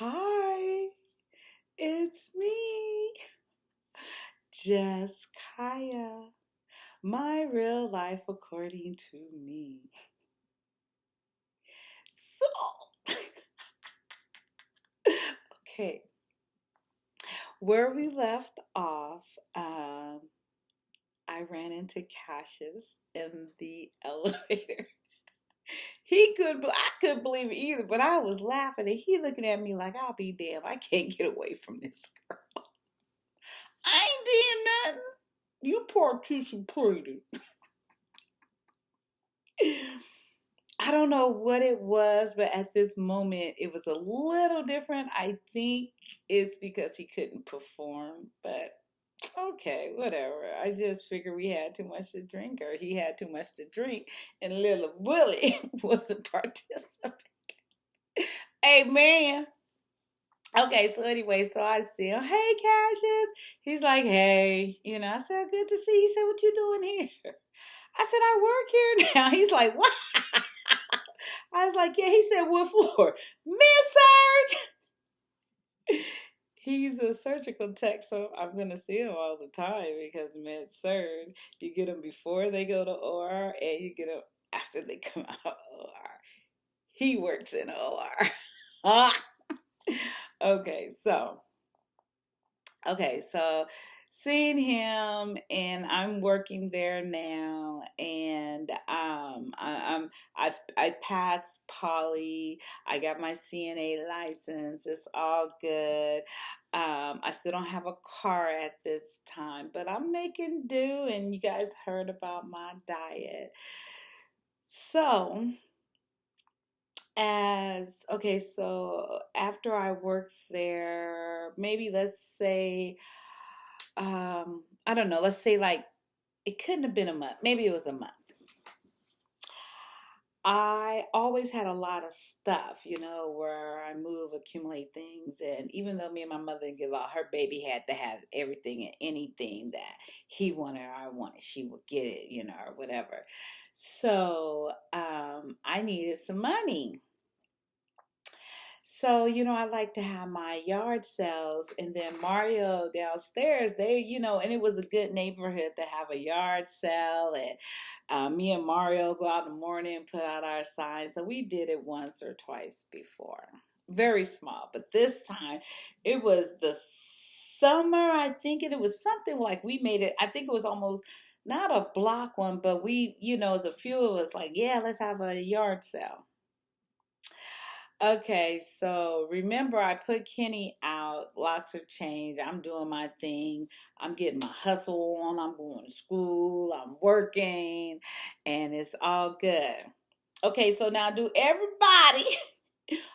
Hi, it's me, Just Kyia. My real life according to me. So, okay, where we left off, I ran into Cassius in the elevator. I couldn't believe it either, but I was laughing and he looking at me like, I'll be damned, I can't get away from this girl. I ain't did nothing. You partition pretty. I don't know what it was, but at this moment it was a little different. I think it's because he couldn't perform, but okay, whatever. I just figured we had too much to drink or he had too much to drink and little Willie wasn't participating. Hey man. Okay, so anyway, so I see him. Hey Cassius. He's like, hey, I said, good to see you. He said, what you doing here? I said, I work here now. He's like, what? I was like, yeah. He said, what for? Mid-surge. He's a surgical tech, so I'm going to see him all the time because mid-surge, you get them before they go to OR and you get them after they come out of OR. He works in OR. okay, so okay, so seeing him and I'm working there now and I passed poly. I got my CNA license. It's all good. I still don't have a car at this time, but I'm making do, and you guys heard about my diet. So, so after I worked there, maybe let's say I don't know, let's say like it couldn't have been a month. Maybe it was a month. I always had a lot of stuff, where I move, accumulate things. And even though me and my mother didn't get along, her baby had to have everything and anything that he wanted or I wanted, she would get it, or whatever. So I needed some money. So, I like to have my yard sales and then Mario downstairs, and it was a good neighborhood to have a yard sale. And me and Mario go out in the morning and put out our signs. So we did it once or twice before. Very small. But this time it was the summer, I think, and it was something like we made it, I think it was almost not a block one, but we, as a few of us, like, yeah, let's have a yard sale. Okay, so remember I put Kenny out, locks are changed, I'm doing my thing, I'm getting my hustle on, I'm going to school, I'm working, and it's all good. Okay, so now do everybody,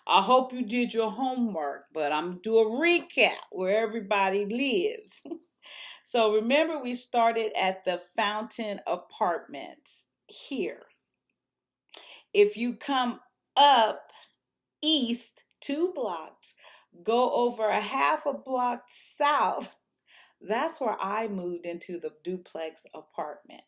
I hope you did your homework, but I'm do a recap where everybody lives. So remember we started at the Fountain Apartments here. If you come up east 2 blocks, go over a half a block south. That's where I moved into the duplex apartment.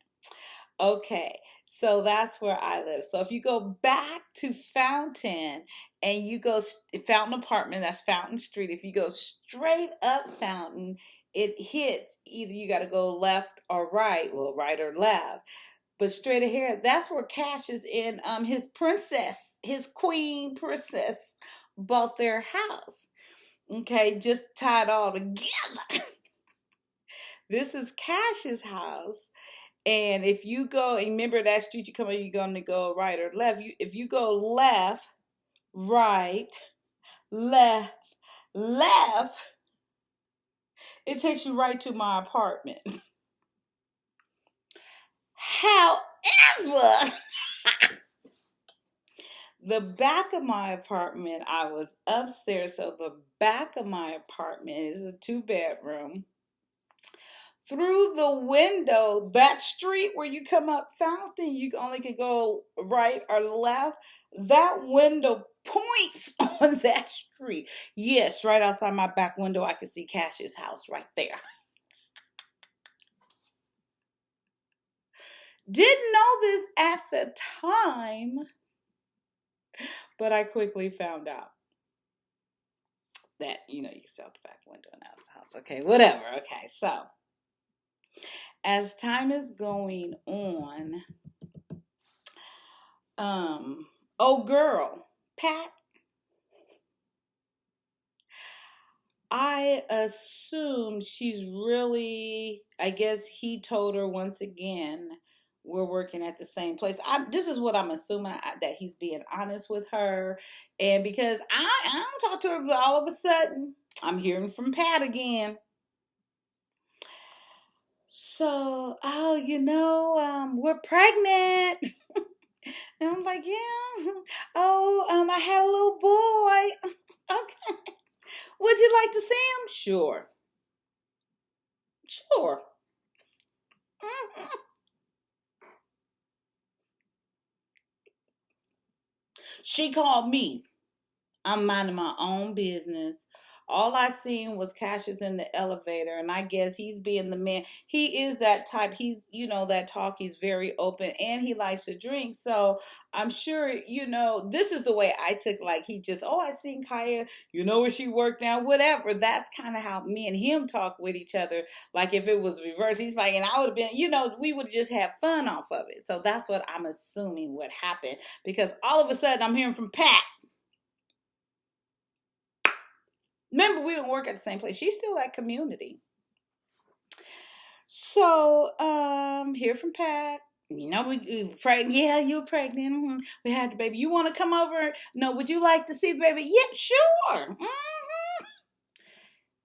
Okay, so that's where I live. So if you go back to Fountain and you go Fountain Apartment, that's Fountain Street. If you go straight up Fountain, it hits either you got to go left or right, well, right or left. But straight ahead, that's where Cash is in his princess, his queen princess bought their house. Okay, just tied all together. This is Cash's house. And if you go, and remember that street you come on, you're going to go right or left. If you go left, right, left, left, it takes you right to my apartment. However, the back of my apartment, I was upstairs. So the back of my apartment is a 2 bedroom. Through the window, that street where you come up Fountain, you only can go right or left. That window points on that street. Yes, right outside my back window, I can see Cash's house right there. Didn't know this at the time, but I quickly found out. That, you know, you can see out the back window and out the house. Okay, whatever. Okay, so as time is going on, oh girl, Pat, I assume she's really, I guess he told her once again, we're working at the same place. This is what I'm assuming, that he's being honest with her. And because I don't talk to her, but all of a sudden, I'm hearing from Pat again. So, oh, we're pregnant. And I'm like, yeah. Oh, I had a little boy. Okay. Would you like to see him? Sure. Sure. Mhm. She called me. I'm minding my own business. All I seen was Cassius in the elevator, and I guess he's being the man. He is that type. He's, that talk. He's very open, and he likes to drink. So I'm sure, this is the way I took. Like he just, oh, I seen Kyia. You know where she worked now. Whatever. That's kind of how me and him talk with each other. Like if it was reversed, he's like, and I would have been, we would just have fun off of it. So that's what I'm assuming would happen because all of a sudden I'm hearing from Pat. Remember, we don't work at the same place. She's still at community. So, hear from Pat. We pregnant. Yeah, you're pregnant. We had the baby. You want to come over? No, would you like to see the baby? Yeah, sure.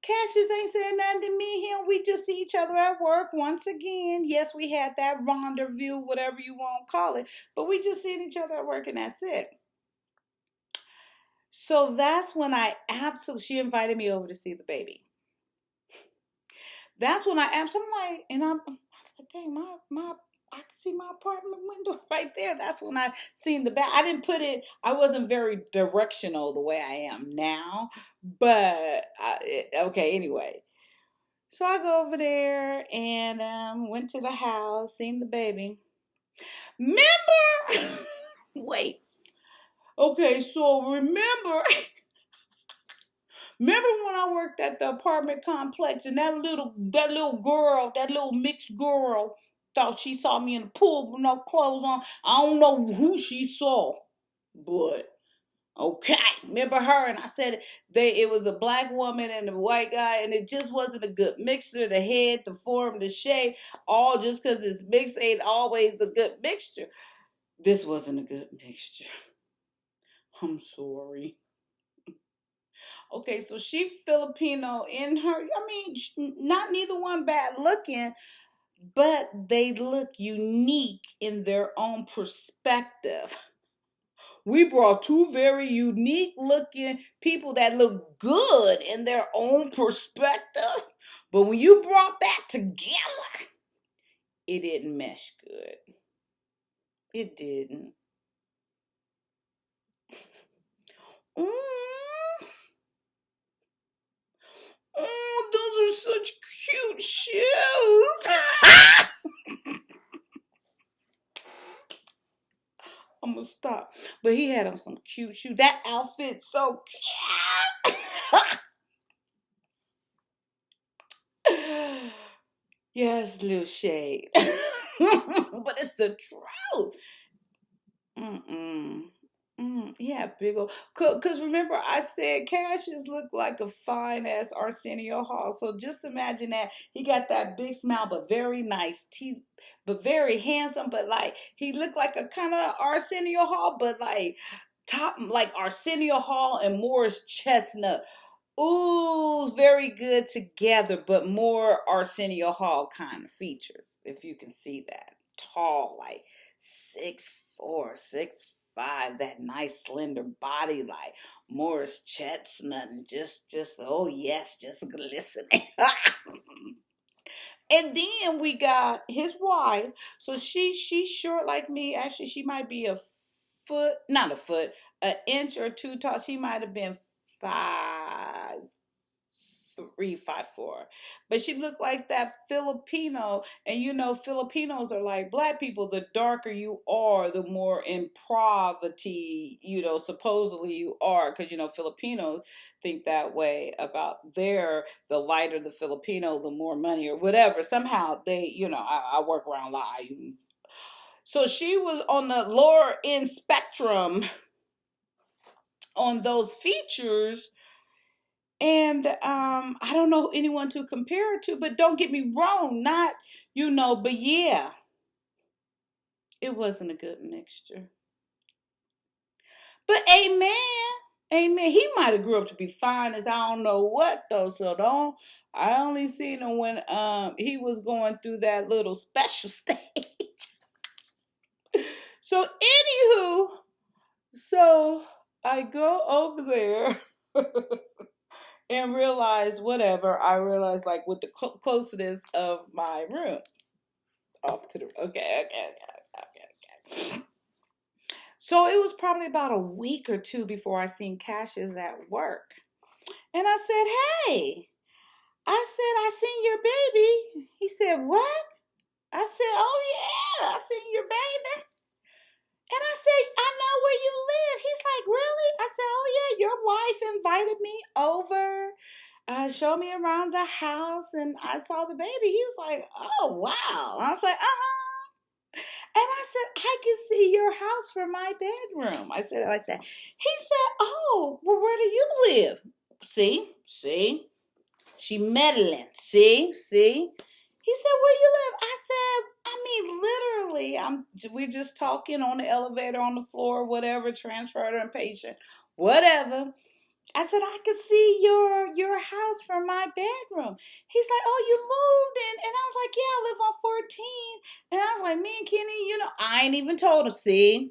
Cassius ain't saying nothing to me. Him, we just see each other at work once again. Yes, we had that rendezvous, whatever you want to call it, but we just seen each other at work and that's it. So that's when she invited me over to see the baby. That's when I asked. I'm like, and I'm like, dang, I can see my apartment window right there. That's when I seen the back. I didn't put it. I wasn't very directional the way I am now, but okay. Anyway, so I go over there and went to the house, seen the baby. Remember? Wait. Okay, so remember when I worked at the apartment complex and that little girl, that little mixed girl thought she saw me in the pool with no clothes on. I don't know who she saw, but okay. Remember her? And I said it was a black woman and a white guy, and it just wasn't a good mixture. The head, the form, the shape, all just because it's mixed ain't always a good mixture. This wasn't a good mixture. I'm sorry. Okay, so she Filipino in her. I mean, not neither one bad looking, but they look unique in their own perspective. We brought two very unique looking people that look good in their own perspective. But when you brought that together, it didn't mesh good. It didn't. Mm, oh, those are such cute shoes. I'm gonna stop. But he had on some cute shoes. That outfit's so cute. Yes, little shade. But it's the truth. Mm-mm. Yeah, big old. Cause remember, I said Cassius looked like a fine ass Arsenio Hall. So just imagine that he got that big smile, but very nice teeth, but very handsome. But like he looked like a kind of Arsenio Hall, but like top like Arsenio Hall and Morris Chestnut. Ooh, very good together, but more Arsenio Hall kind of features, if you can see that. Tall, like 6'4", 6'5", that nice slender body, like Morris Chestnut, and just oh yes, just glistening. And then we got his wife. So she's short like me. Actually, she might be not a foot, an inch or two tall. She might have been 5'7", 3'5'4", but she looked like that Filipino. And Filipinos are like black people. The darker you are, the more in poverty, supposedly you are, because Filipinos think that way about the lighter the Filipino, the more money or whatever. Somehow they, I work around lie. So she was on the lower end spectrum on those features. And I don't know anyone to compare it to, but don't get me wrong, not, but yeah, it wasn't a good mixture. But amen. Amen. He might have grew up to be fine as I don't know what though. So don't I only seen him when he was going through that little special stage. So anywho, so I go over there and realize whatever. I realize like with the closeness of my room. Off to the okay. So it was probably about a week or two before I seen Cassius at work. And I said, hey, I said, I seen your baby. He said, what? I said, oh yeah, I seen your baby. And I said, I know where you live. He's like, really? I said, oh yeah, your wife invited me over, showed me around the house, and I saw the baby. He was like, oh wow. I was like, uh-huh. And I said, I can see your house from my bedroom. I said it like that. He said, oh, well, where do you live? See? She meddling. See? He said, where you live? I said, literally, we're just talking on the elevator, on the floor, whatever, transfer and patient, whatever. I said, I could see your house from my bedroom. He's like, oh, you moved in. And I was like, yeah, I live on 14. And I was like, me and Kenny, I ain't even told him. See?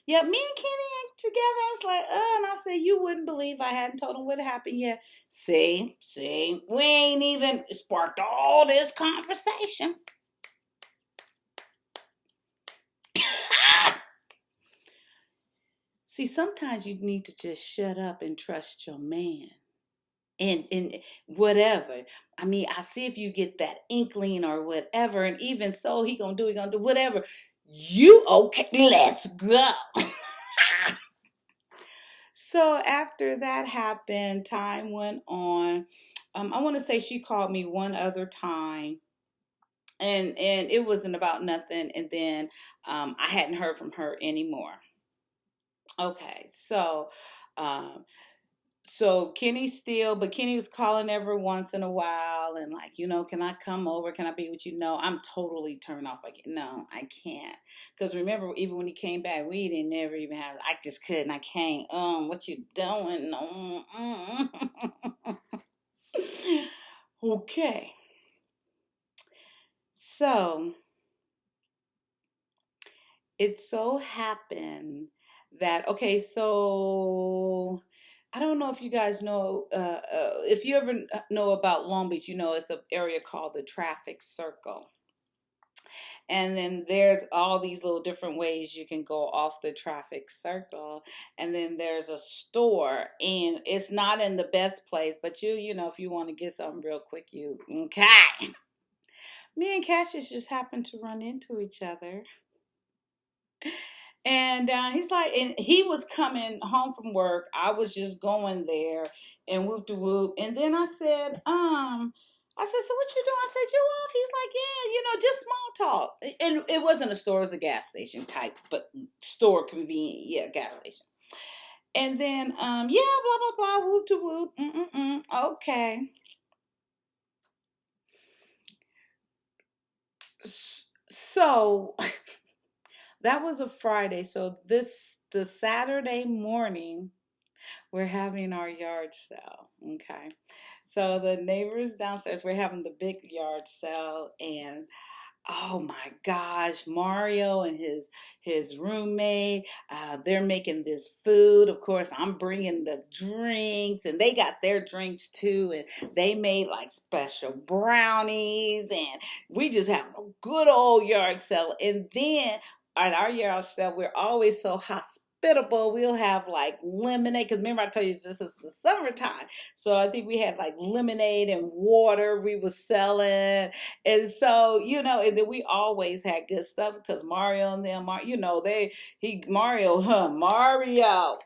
Yeah, me and Kenny ain't together. I was like, and I said, you wouldn't believe I hadn't told him what happened yet. See? We ain't even sparked all this conversation. See, sometimes you need to just shut up and trust your man. And whatever. I see if you get that inkling or whatever, and even so, he gonna do whatever. You okay? Let's go. So after that happened, time went on. I want to say she called me one other time, and it wasn't about nothing. And then I hadn't heard from her anymore. Okay, um, so Kenny was calling every once in a while and like, can I come over? Can I be with you? No, I'm totally turned off. Like, no, I can't. Because remember, even when he came back, we didn't never even have, I just couldn't, I can't. What you doing? No. Okay. So it so happened that, okay, so I don't know if you guys know, if you ever know about Long Beach, it's an area called the traffic circle. And then there's all these little different ways you can go off the traffic circle. And then there's a store, and it's not in the best place, but if you want to get something real quick, okay. Me and Cassius just happened to run into each other. And he's like, and he was coming home from work. I was just going there and whoop de whoop. And then I said, so what you doing? I said, you off? He's like, yeah, just small talk. And it wasn't a store, it was a gas station type, but store convenient, yeah, gas station. And then, yeah, blah, blah, blah, whoop de whoop, okay. So that was a Friday. So the Saturday morning, we're having our yard sale. Okay. So the neighbors downstairs, we're having the big yard sale, and oh my gosh, Mario and his roommate, they're making this food. Of course, I'm bringing the drinks, and they got their drinks too, and they made like special brownies, and we just having a good old yard sale. And then at our yard sale, we're always so hospitable. hospitable. We'll have like lemonade. Because remember, I told you this is the summertime. So I think we had like lemonade and water we was selling. And so, and then we always had good stuff because Mario and them are, Mario.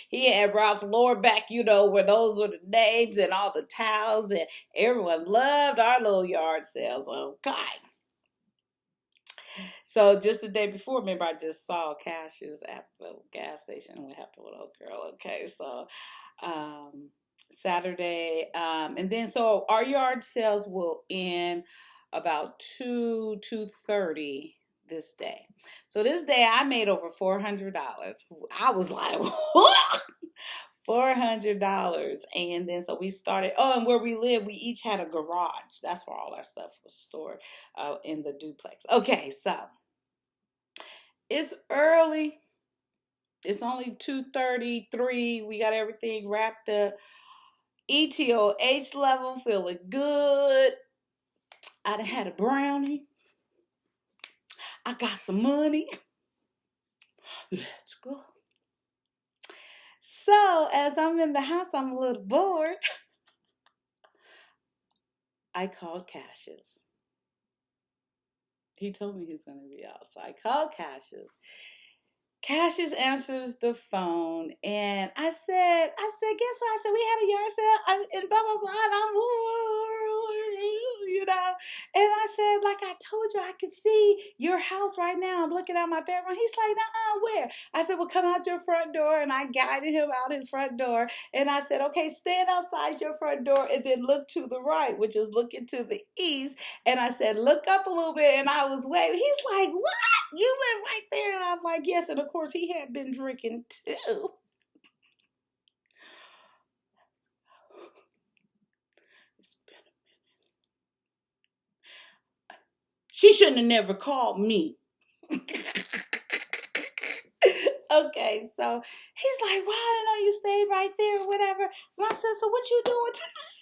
He had Ralph Lauren back, where those were the names and all the towels, and everyone loved our little yard sales. Okay. So just the day before, remember I just saw Cassius at the gas station and what happened with old girl. Okay, so Saturday, and then so our yard sales will end about 2:30 this day. So this day I made over $400. I was like, what? $400. And then so we started. Oh, and where we live, we each had a garage. That's where all our stuff was stored, in the duplex. Okay, so it's early. It's only 2:33. We got everything wrapped up. ETOH level, feeling good. I done had a brownie. I got some money. Let's go. So as I'm in the house, I'm a little bored. I called Cassius. He told me he was going to be out. So I called Cassius. Cassius answers the phone, and I said, guess what? I said, we had a yard sale and blah, blah, blah, and I'm, and I said, like I told you, I could see your house right now. I'm looking out my bedroom. He's like, where? I said, well, come out your front door, and I guided him out his front door, and I said, okay, stand outside your front door, and then look to the right, which is looking to the east, and I said, look up a little bit, and I was waving. He's like, what? You went right there, and I'm like, yes, and of course, he had been drinking too. It's been a minute. She shouldn't have never called me. Okay, so he's like, well, I didn't know you stayed right there or whatever. And I said, so what you doing tonight?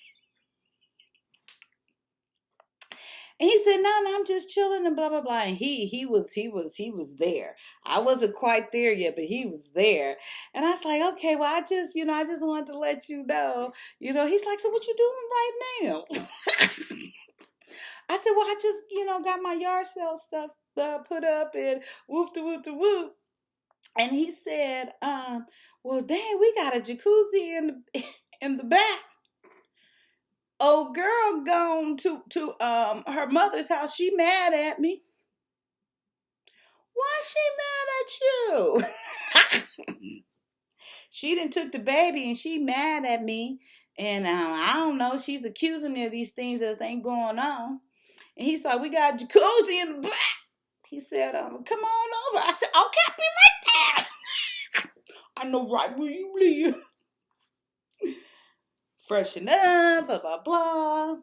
And he said, no, I'm just chilling and blah blah blah. And he was there. I wasn't quite there yet, but he was there. And I was like, okay, well, I just wanted to let you know. He's like, so what you doing right now? I said, well, I just, got my yard sale stuff put up and whoop de whoop de whoop. And he said, well, dang, we got a jacuzzi in the back. Old girl gone to her mother's house. She mad at me. Why she mad at you? She done took the baby and she mad at me. And I don't know. She's accusing me of these things that ain't going on. And he's like, we got a jacuzzi in the back. He said, come on over. I said, okay, I'll be right there. I know right where you live. Freshen up, blah, blah, blah.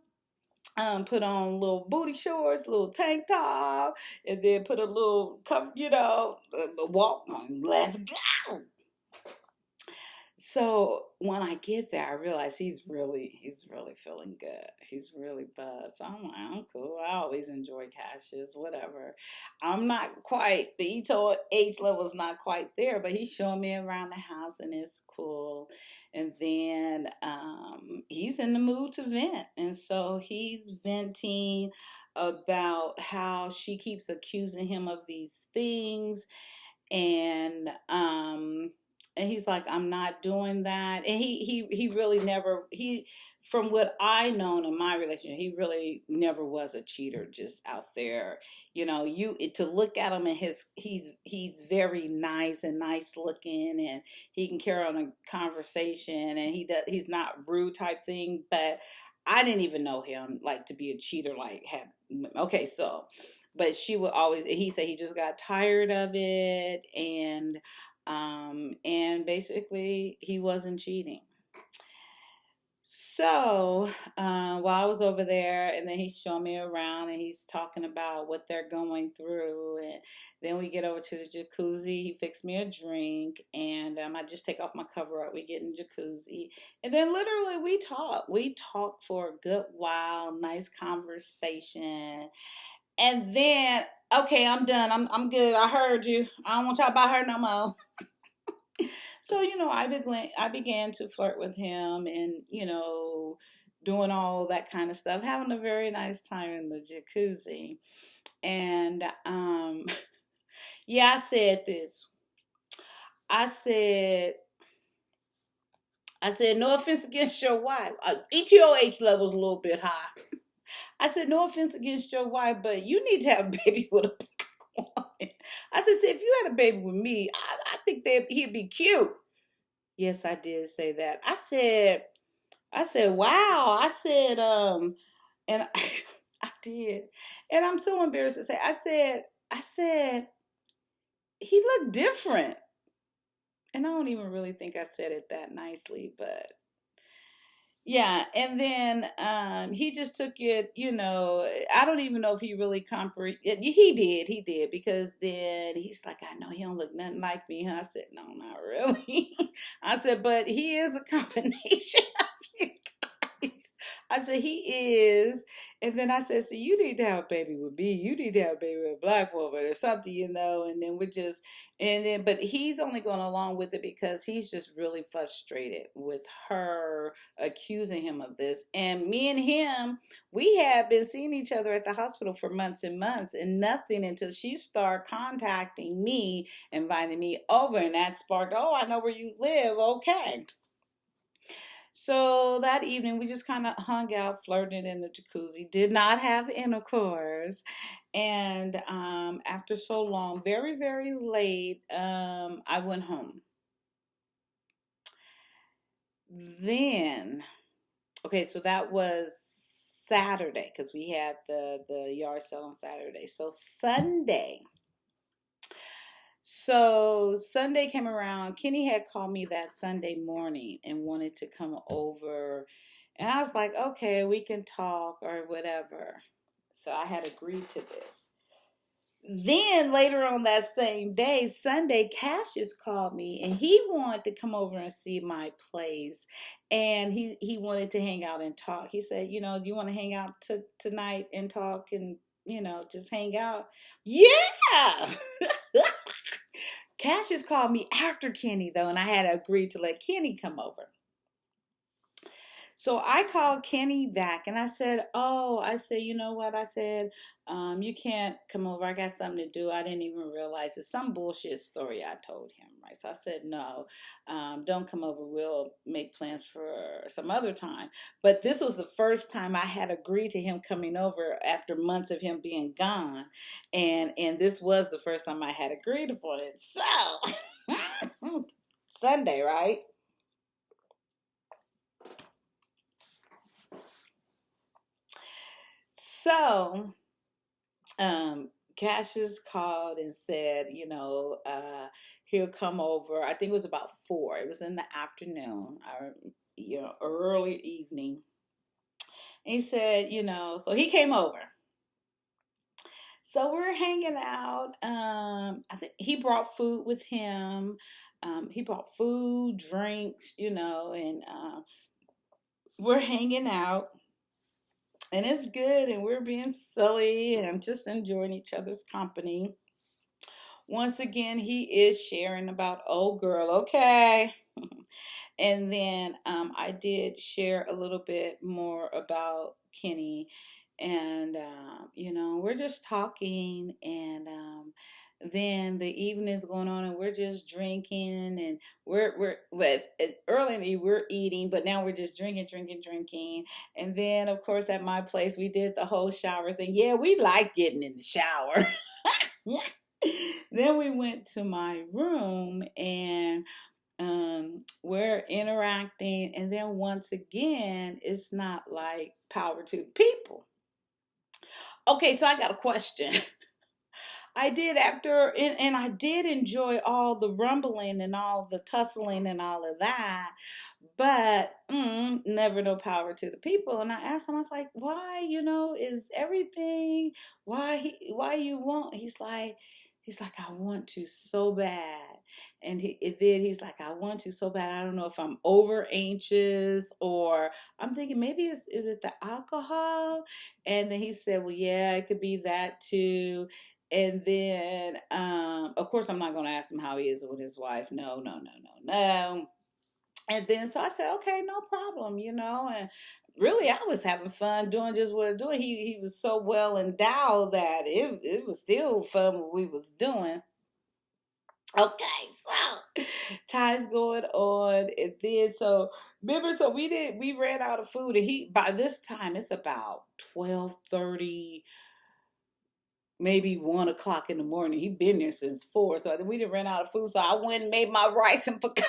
Put on little booty shorts, little tank top, and then put a little, walk on. Let's go. So when I get there, I realize he's really feeling good. He's really buzzed. So I'm like, I'm cool. I always enjoy Cassius, whatever. I'm not quite, the Ito age level is not quite there, but he's showing me around the house and it's cool. And then he's in the mood to vent. And so he's venting about how she keeps accusing him of these things, and he's like, I'm not doing that. And he really never, from what I known in my relationship, he really never was a cheater, just out there. To look at him, and he's very nice and nice looking, and he can carry on a conversation, and he's not rude type thing. But I didn't even know him like to be a cheater, okay, so, but she would always, he said he just got tired of it, and basically he wasn't cheating. So while I was over there, and then he's showing me around, and he's talking about what they're going through, and then we get over to the jacuzzi. He fixed me a drink, and I just take off my cover up. We get in the jacuzzi, and then literally we talk. We talk for a good while, nice conversation, and then okay, I'm done. I'm good. I heard you. I don't want to talk about her no more. So, I began to flirt with him and, doing all that kind of stuff, having a very nice time in the jacuzzi. And yeah, I said this. I said, no offense against your wife. ETOH level's a little bit high. I said, no offense against your wife, but you need to have a baby with a black woman. I said, see, if you had a baby with me, I think that he'd be cute. Yes, I did say that. I said, wow. I said, and I did. And I'm so embarrassed to say, I said, he looked different. And I don't even really think I said it that nicely, but yeah. And then he just took it, I don't even know if he really comprehended. He did, because then he's like, I know he don't look nothing like me. I said, no, not really. I said, but he is a combination of you guys. I said, he is. And then I said, see, you need to have a baby with me. You need to have a baby with a black woman or something, And then but he's only going along with it because he's just really frustrated with her accusing him of this. And me and him, we had been seeing each other at the hospital for months and months, and nothing until she started contacting me, inviting me over, and that sparked, oh, I know where you live. Okay. So that evening, we just kind of hung out, flirting in the jacuzzi, did not have intercourse. And after so long, very, very late, I went home. Then, okay, so that was Saturday because we had the yard sale on Saturday. So Sunday came around. Kenny had called me that Sunday morning and wanted to come over. And I was like, okay, we can talk or whatever. So I had agreed to this. Then later on that same day, Sunday, Cassius called me and he wanted to come over and see my place. And he wanted to hang out and talk. He said, do you want to hang out tonight and talk and, just hang out? Yeah. Cassius called me after Kenny, though, and I had agreed to let Kenny come over. So I called Kenny back and I said, oh, I said, you know what? I said, you can't come over. I got something to do. I didn't even realize it's some bullshit story I told him, right? So I said, no, don't come over. We'll make plans for some other time. But this was the first time I had agreed to him coming over after months of him being gone. And this was the first time I had agreed upon it. So Sunday, right? So Cassius called and said, he'll come over. I think it was about 4. It was in the afternoon, or early evening. And he said, so he came over. So we're hanging out. I think he brought food with him. He brought food, drinks, and we're hanging out. And it's good, and we're being silly and just enjoying each other's company. Once again, he is sharing about old girl, okay? And then I did share a little bit more about Kenny, and we're just talking, and then the evening is going on, and we're just drinking, and we're with early we're eating, but now we're just drinking, and then of course at my place we did the whole shower thing. Yeah, we like getting in the shower. Then we went to my room and we're interacting, and then once again it's not like power to the people. Okay, so I got a question. I did and I did enjoy all the rumbling and all the tussling and all of that, but never no power to the people. And I asked him, I was like, why, is everything, why you want? He's like, I want to so bad. And he's like, I want to so bad. I don't know if I'm over anxious, or I'm thinking maybe is it the alcohol? And then he said, well, yeah, it could be that too. And then, of course, I'm not going to ask him how he is with his wife. No, no, no, no, no. And then, so I said, okay, no problem, and really I was having fun doing just what I was doing. He was so well endowed that it was still fun what we was doing. Okay, so time's going on, and then so remember, so we ran out of food, and he by this time it's about 12:30, maybe 1 o'clock in the morning. He been there since 4, so we didn't run out of food. So I went and made my rice and pecan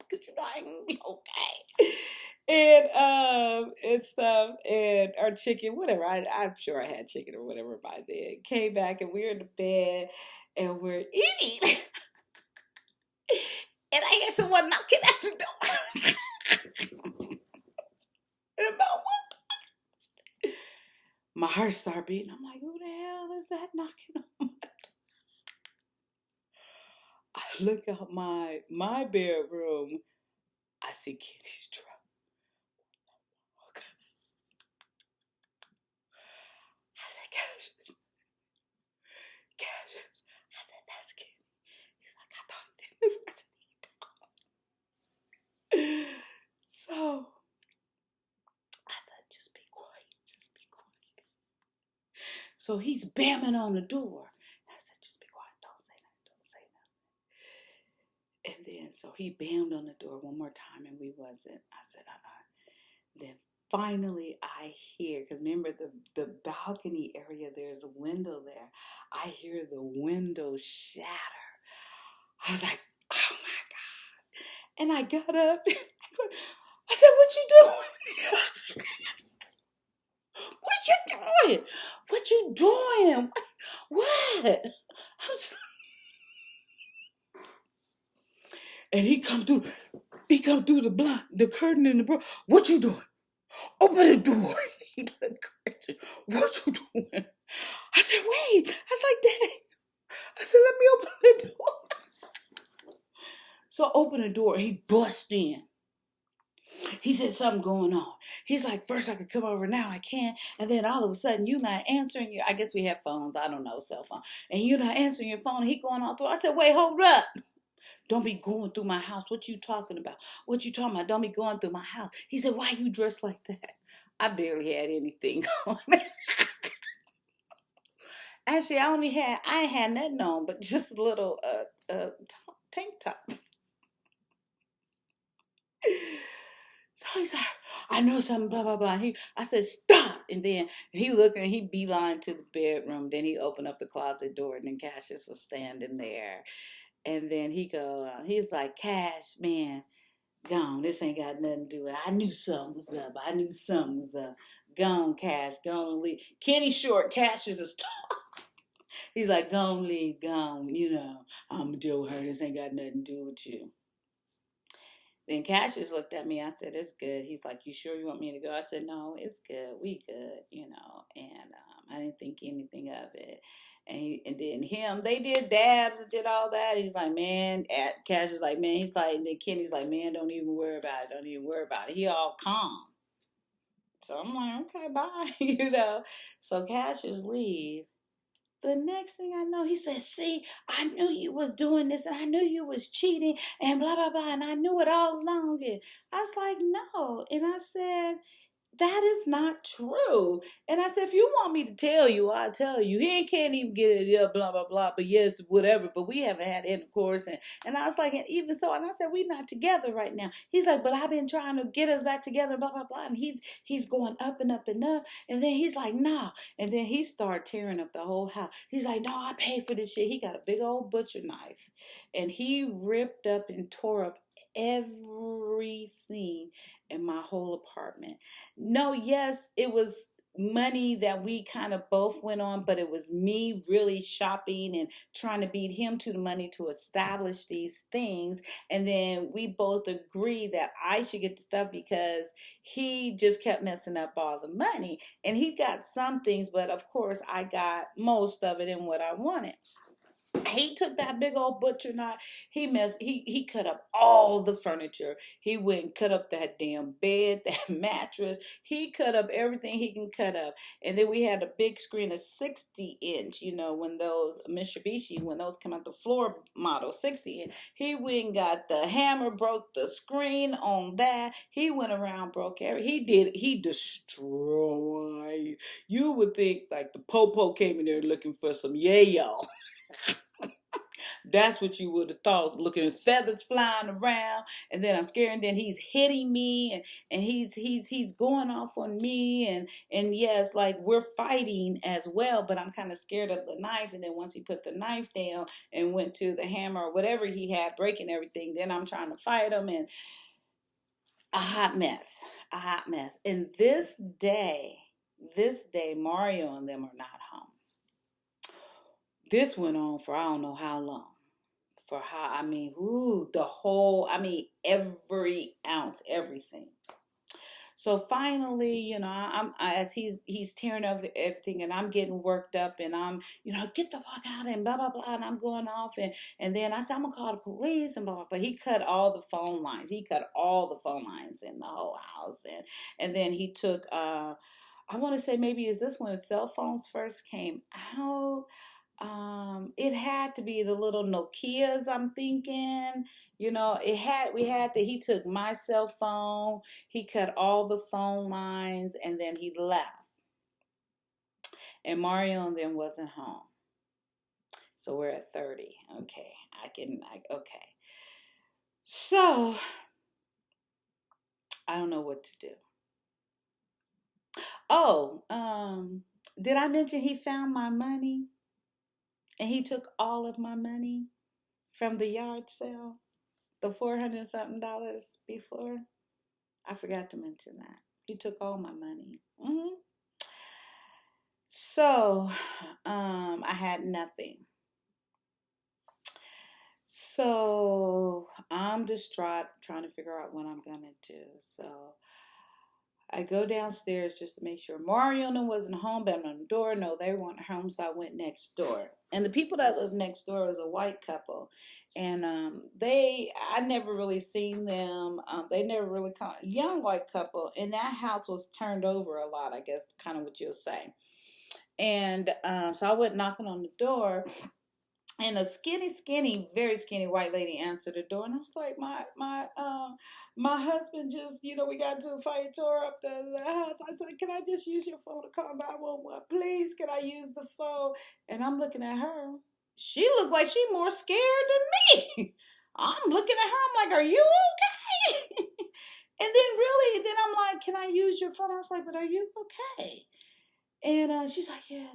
because I ain't be okay. And stuff and our chicken, whatever. I'm sure I had chicken or whatever by then. Came back and we're in the bed and we're eating. And I hear someone knocking at the door. And my heart started beating. I'm like, who the hell is that knocking on? I look out my bedroom. I see Kitty's truck. I said, Cassius. Cassius. I said, that's Kitty. He's like, I thought he didn't live. I said, he don't. So I thought, just be quiet. Just be quiet. So he's bamming on the door. I said, just be quiet. Don't say nothing. Don't say nothing. And then, so he bammed on the door one more time and we wasn't. I said, Then finally I hear, because remember the balcony area, there's a window there. I hear the window shatter. I was like, oh my God. And I got up. I said, what you doing? What you doing? What you doing? What? And he come through the blind, the curtain in the door. What you doing? Open the door. What you doing? I said, wait. I was like, Dad. I said, let me open the door. So I opened the door. He bust in. He said, something going on. He's like, first I could come over, now I can't. And then all of a sudden, you not answering I guess we have phones. I don't know, cell phone. And you're not answering your phone. He going all through. I said, wait, hold up. Don't be going through my house. What you talking about? What you talking about? Don't be going through my house. He said, why you dressed like that? I barely had anything on. Actually, I ain't had nothing on, but just a little tank top. So he's like, I know something, blah, blah, blah. I said, stop. And then he looked and he beeline to the bedroom. Then he opened up the closet door and then Cassius was standing there. And then he's like, Cash, man, gone. This ain't got nothing to do with it. I knew something was up. Gone, Cash, gone, leave. Kenny short, Cash is a star. He's like, gone, leave, gone. I'm going to deal with her. This ain't got nothing to do with you. Then Cassius looked at me. I said, it's good. He's like, you sure you want me to go? I said, no, it's good. We good, And I didn't think anything of it. And then they did dabs and did all that. He's like, man, Cassius like, man, he's like, and then Kenny's like, man, don't even worry about it. Don't even worry about it. He all calm. So I'm like, okay, bye, So Cassius leave. The next thing I know, he said, see, I knew you was doing this and I knew you was cheating and blah, blah, blah. And I knew it all along. And I was like, no. And I said, that is not true. And I said, if you want me to tell you, I'll tell you. He can't even get it, yeah, blah, blah, blah. But yes, whatever. But we haven't had intercourse. And I was like, and even so, and I said, we're not together right now. He's like, but I've been trying to get us back together, blah, blah, blah. And he's going up and up and up. And then he's like, nah. And then he started tearing up the whole house. He's like, no, I paid for this shit. He got a big old butcher knife. And he ripped up and tore up everything in my whole apartment. No, yes, it was money that we kind of both went on, but it was me really shopping and trying to beat him to the money to establish these things. And then we both agreed that I should get the stuff because he just kept messing up all the money. And he got some things, but of course I got most of it in what I wanted. he took that big old butcher knife. He cut up all the furniture. He went and cut up that damn bed, that mattress. He cut up everything he can cut up. And then we had a big screen, a 60 inch, when those Mitsubishi, when those come out, the floor model 60 inch. He went and got the hammer, broke the screen on that. He went around, broke he destroyed. You would think like the popo came in there looking for some yayo. That's what you would have thought. Looking at feathers flying around, and then I'm scared. And then he's hitting me, and he's going off on me, and yes, like we're fighting as well. But I'm kind of scared of the knife. And then once he put the knife down and went to the hammer or whatever he had, breaking everything, then I'm trying to fight him, and a hot mess, a hot mess. And this day, Mario and them are not home. This went on for I don't know how long. For how every ounce, everything. So finally, as he's tearing up everything, and I'm getting worked up, and I'm, get the fuck out, and blah blah blah, and I'm going off, and then I said I'm gonna call the police, and blah blah. But he cut all the phone lines. He cut all the phone lines in the whole house, and then he took. I want to say maybe is this when cell phones first came out? It had to be the little Nokias, I'm thinking. He took my cell phone, he cut all the phone lines, and then he left. And Mario and them wasn't home. So we're at 30. Okay. Okay. So I don't know what to do. Oh, did I mention he found my money? And he took all of my money from the yard sale, the 400 something dollars before. I forgot to mention that. He took all my money. So, I had nothing. So, I'm distraught trying to figure out what I'm going to do. So, I go downstairs just to make sure Mario wasn't home, but on the door. No, they weren't home, so I went next door. And the people that lived next door was a white couple, and I never really seen them. They never really come. Young white couple, and that house was turned over a lot. I guess kind of what you'll say. And so I went knocking on the door, and a skinny, very skinny white lady answered the door, and I was like, my husband just, we got into a fight, tore up the house. I said, can I just use your phone to call 911? Please, can I use the phone? And I'm looking at her. She looked like she more scared than me. I'm looking at her. I'm like, are you okay? And then then I'm like, can I use your phone? I was like, but are you okay? And she's like, yeah,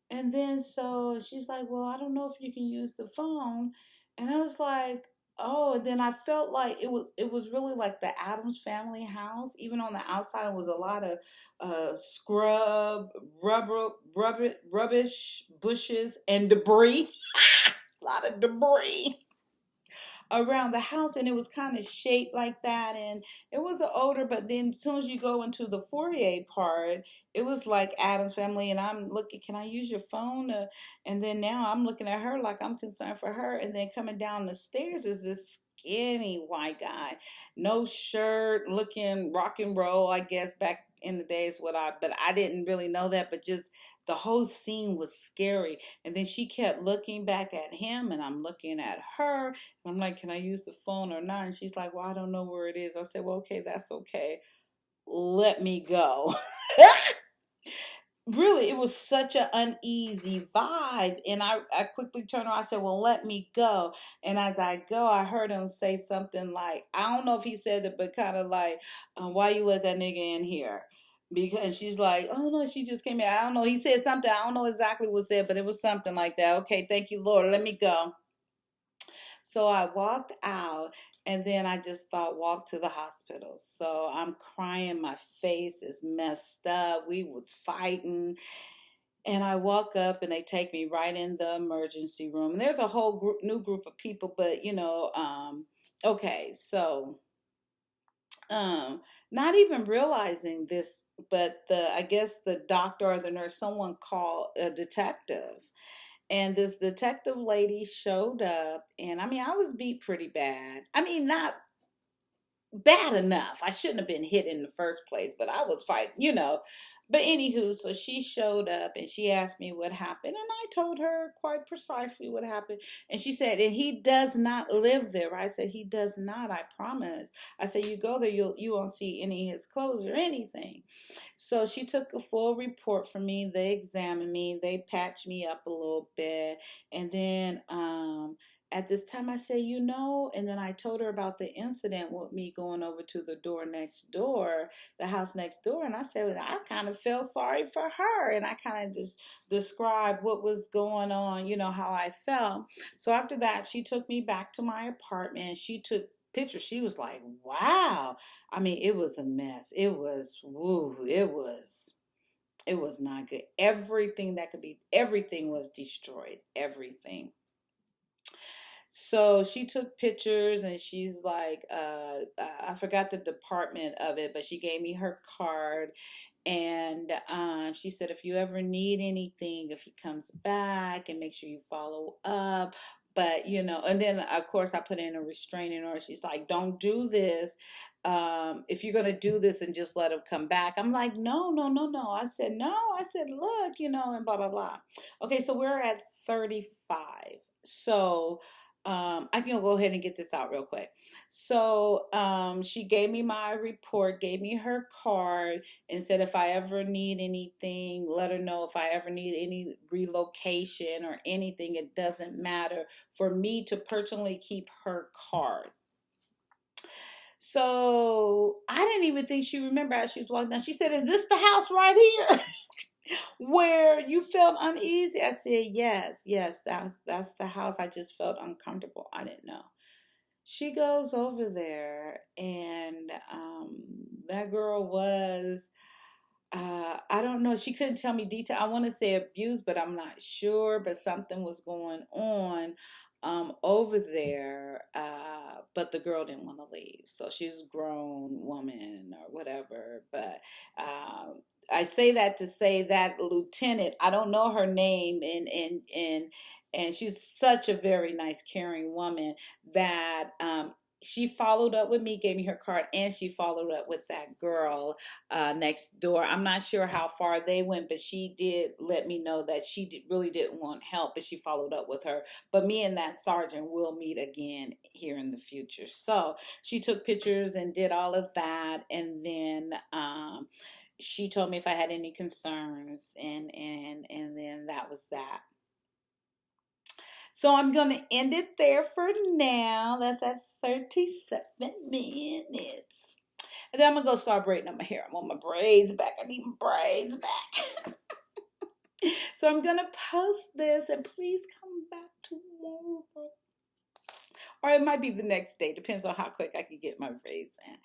and then so she's like, well, I don't know if you can use the phone. And I was like, oh, and then I felt like it was really like the Adams family house. Even on the outside, it was a lot of scrub, rubbish, bushes, and debris. A lot of debris around the house, and it was kind of shaped like that, and it was an odor. But then as soon as you go into the foyer part, it was like Adam's family. And I'm looking, can I use your phone? And then now I'm looking at her like I'm concerned for her. And then coming down the stairs is this skinny white guy, no shirt, looking rock and roll, I guess back in the days. But I didn't really know that, but just the whole scene was scary. And then she kept looking back at him, and I'm looking at her. I'm like, can I use the phone or not? And she's like, well, I don't know where it is. I said, well, okay, that's okay. Let me go. Really, it was such an uneasy vibe. And I quickly turned around. I said, well, let me go. And as I go, I heard him say something like, I don't know if he said it, but kind of like, why you let that nigga in here? Because she's like, oh no, she just came in. I don't know. He said something. I don't know exactly what said, but it was something like that. Okay, thank you, Lord. Let me go. So I walked out, and then I just thought walk to the hospital. So I'm crying, my face is messed up. We was fighting. And I walk up, and they take me right in the emergency room. And there's a whole new group of people, but okay, so not even realizing this, but I guess the doctor or the nurse, someone called a detective. And this detective lady showed up, and I mean, I was beat pretty bad. I mean, not bad enough. I shouldn't have been hit in the first place, but I was fighting. But anywho, so she showed up and she asked me what happened, and I told her quite precisely what happened. And she said, "And he does not live there." I said, "He does not. I promise." I said, "You go there, you won't see any of his clothes or anything." So she took a full report from me. They examined me. They patched me up a little bit, and then at this time I said, and then I told her about the incident with me going over to the door next door, the house next door, and I said, well, I kind of felt sorry for her, and I kind of just described what was going on, how I felt. So after that, she took me back to my apartment. She took pictures. She was like, wow. I mean, it was a mess. It was, woo, it was not good. Everything was destroyed. Everything. So she took pictures and she's like, I forgot the department of it, but she gave me her card. And she said, if you ever need anything, if he comes back, and make sure you follow up. But, and then of course I put in a restraining order. She's like, don't do this. If you're going to do this, and just let him come back. I'm like, no, no, no, no. I said, no. I said, look, and blah, blah, blah. Okay, so we're at 35. So I can go ahead and get this out real quick. So she gave me my report, gave me her card, and said if I ever need anything, let her know. If I ever need any relocation or anything, it doesn't matter for me to personally keep her card. So I didn't even think she remembered as she was walking down. She said, "Is this the house right here where you felt uneasy?" I said, "Yes, yes, that's the house. I just felt uncomfortable. I didn't know." She goes over there, and that girl was, I don't know. She couldn't tell me detail. I want to say abuse, but I'm not sure. But something was going on over there. But the girl didn't want to leave. So she's a grown woman or whatever. But I say that to say that lieutenant, I don't know her name, and she's such a very nice, caring woman that she followed up with me, gave me her card, and she followed up with that girl next door. I'm not sure how far they went, but she did let me know that she really didn't want help, but she followed up with her. But me and that sergeant will meet again here in the future. So she took pictures and did all of that, and then she told me if I had any concerns, and then that was that. So I'm going to end it there for now. That's at 37 minutes. And then I'm going to go start braiding up my hair. I want my braids back. I need my braids back. So I'm going to post this, and please come back tomorrow. Or it might be the next day. Depends on how quick I can get my braids in.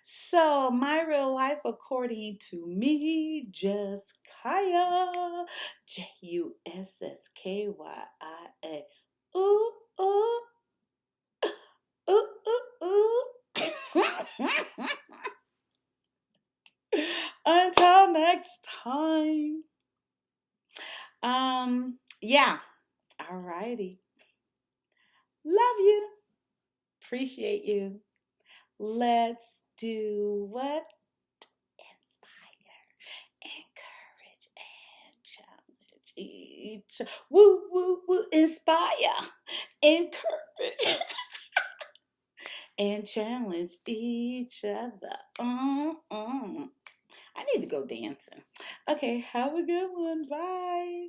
So my real life, according to me, just Kyia. Jusskya. Ooh, ooh, ooh, ooh, ooh. Until next time. Yeah. Alrighty. Love you. Appreciate you. Let's do what? Inspire, encourage, and challenge each. Woo, woo, woo. Inspire, encourage, and challenge each other. I need to go dancing. Okay, have a good one. Bye.